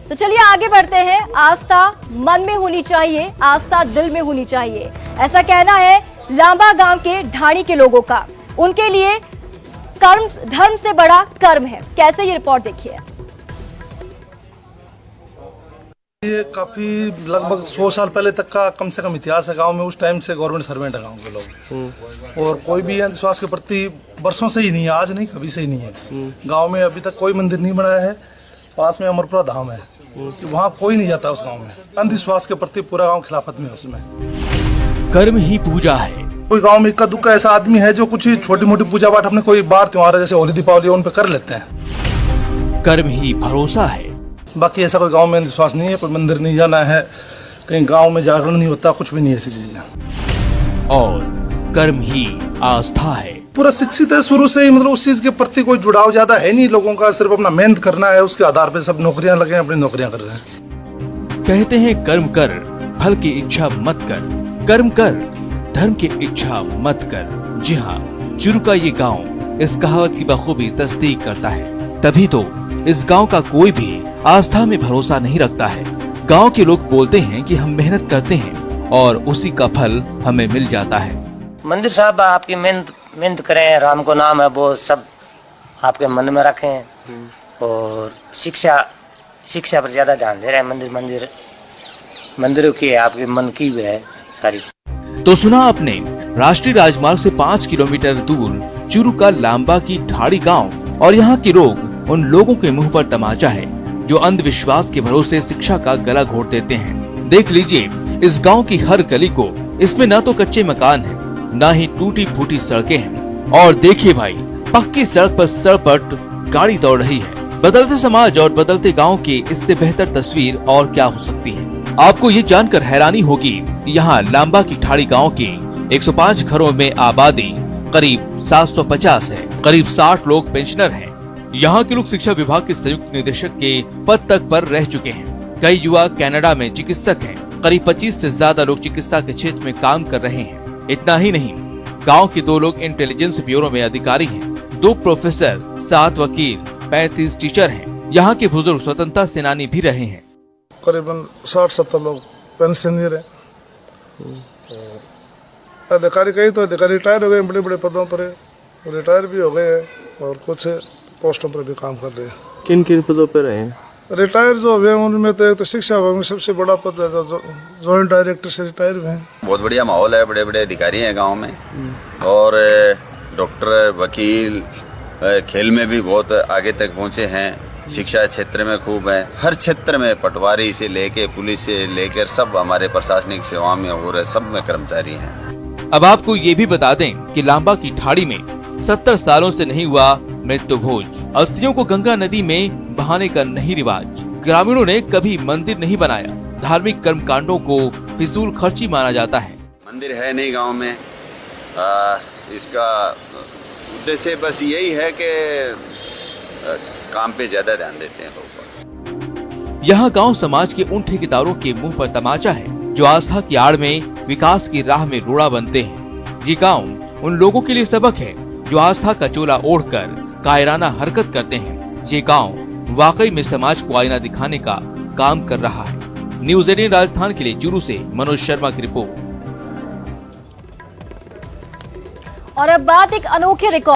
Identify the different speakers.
Speaker 1: तो चलिए आगे बढ़ते हैं। आस्था मन में होनी चाहिए, आस्था दिल में होनी चाहिए, ऐसा कहना है लांबा गांव के ढाणी के लोगों का। उनके लिए कर्म धर्म से बड़ा कर्म है। कैसे, ये रिपोर्ट देखिए।
Speaker 2: ये काफी लगभग 100 साल पहले तक का कम से कम इतिहास है गांव में। उस टाइम से गवर्नमेंट सर्वेंट है गांव के लोग, और कोई भी अंधविश्वास के प्रति वर्षों से ही नहीं है, आज नहीं कभी से ही नहीं है। गांव में अभी तक कोई मंदिर नहीं बनाया है। पास में अमरपुरा धाम है, वहाँ कोई नहीं जाता उस गांव में। अंधविश्वास के प्रति पूरा गांव खिलाफत में है। उसमें
Speaker 3: कर्म ही पूजा है।
Speaker 2: कोई गांव में इक्का दुक्का ऐसा आदमी है जो कुछ छोटी मोटी पूजा पाठ अपने कोई बार त्योहार जैसे होली दीपावली उन पे कर लेते हैं।
Speaker 3: कर्म ही भरोसा है।
Speaker 2: बाकी ऐसा कोई गांव में अंधविश्वास नहीं है। कोई मंदिर नहीं जाना है, कहीं गांव में जागरण नहीं होता, कुछ भी नहीं है ऐसी चीजें।
Speaker 3: और कर्म ही आस्था है।
Speaker 2: पूरा शिक्षित है शुरू से ही, मतलब उस चीज के प्रति कोई जुड़ाव ज्यादा है नहीं लोगों का। सिर्फ अपना मेहनत करना है, उसके आधार पे सब नौकरियां लगे, अपनी नौकरियां कर रहे हैं।
Speaker 3: कहते हैं कर्म कर, फल की इच्छा मत कर। कर्म कर, धर्म की इच्छा मत कर। जी हाँ, चुरू का ये गांव इस कहावत की बखूबी तस्दीक करता है। तभी तो इस गांव का कोई भी आस्था में भरोसा नहीं रखता है। गांव के लोग बोलते हैं कि हम मेहनत करते हैं और उसी का फल हमें मिल जाता है।
Speaker 4: मंदिर साहब आपकी मेहनत करें, राम को नाम है वो सब आपके मन में रखें, और शिक्षा पर ज्यादा ध्यान दे रहे हैं। मंदिरों की आपके मन की भी है सारी।
Speaker 3: तो सुना आपने, राष्ट्रीय राजमार्ग से 5 किलोमीटर दूर चुरू का लांबा की ढाड़ी गांव, और यहाँ के लोग उन लोगों के मुंह पर तमाचा है जो अंधविश्वास के भरोसे शिक्षा का गला घोट देते हैं। देख लीजिए इस गांव की हर गली को, इसमें न तो कच्चे मकान है, न ही टूटी फूटी सड़कें हैं। और देखिए भाई, पक्की सड़क पर सड़पट गाड़ी दौड़ रही है। बदलते समाज और बदलते गांव की इससे बेहतर तस्वीर और क्या हो सकती है। आपको ये जानकर हैरानी होगी, यहाँ लांबा की ढाड़ी गाँव के 105 घरों में आबादी करीब 750 है। करीब 60 लोग पेंशनर हैं। यहाँ के लोग शिक्षा विभाग के संयुक्त निदेशक के पद तक पर रह चुके हैं। कई युवा कनाडा में चिकित्सक हैं। करीब 25 से ज्यादा लोग चिकित्सा के क्षेत्र में काम कर रहे हैं। इतना ही नहीं, गांव के 2 लोग इंटेलिजेंस ब्यूरो में अधिकारी हैं, 2 प्रोफेसर, 7 वकील, 35 टीचर हैं। यहाँ के बुजुर्ग स्वतंत्रता सेनानी भी रहे हैं।
Speaker 2: करीबन 60-70 लोग पेंशनर है। अधिकारी कई तो अधिकारी रिटायर हो गए, बड़े बड़े पदों पर रिटायर भी हो गए हैं, और कुछ पोस्टों पर भी काम कर रहे हैं।
Speaker 5: किन किन पदों पर रहे हैं?
Speaker 2: रिटायर जो हुए उनमें तो एक तो शिक्षा विभाग में सबसे बड़ा पद है, जो जॉइंट डायरेक्टर से रिटायर हुए हैं।
Speaker 6: बहुत बढ़िया माहौल है, बड़े बड़े अधिकारी हैं गांव में, और डॉक्टर, वकील, खेल में भी बहुत आगे तक पहुंचे हैं। शिक्षा क्षेत्र में खूब है। हर क्षेत्र में, पटवारी से लेके पुलिस से लेकर सब हमारे प्रशासनिक सेवा में हो रहे, सब में कर्मचारी हैं।
Speaker 3: अब आपको ये भी बता दें कि लांबा की ढाड़ी में 70 सालों से नहीं हुआ मृत्यु भोज। अस्थियों को गंगा नदी में बहाने का नहीं रिवाज। ग्रामीणों ने कभी मंदिर नहीं बनाया। धार्मिक कर्म कांडों को फिजूल खर्ची माना जाता है।
Speaker 6: मंदिर है नहीं गांव में। इसका उद्देश्य बस यही है कि काम पे ज्यादा ध्यान देते हैं लोग।
Speaker 3: यहाँ गांव समाज के उन ठेकेदारों के मुंह पर तमाचा है जो आस्था की आड़ में विकास की राह में रोड़ा बनते हैं। ये गांव उन लोगों के लिए सबक है जो आस्था का चोला ओढ़कर कायराना हरकत करते हैं। ये गांव वाकई में समाज को आईना दिखाने का काम कर रहा है। न्यूज़ 18 राजस्थान के लिए चुरू से मनोज शर्मा की रिपोर्ट।
Speaker 1: और अब बात एक अनोखे रिकॉर्ड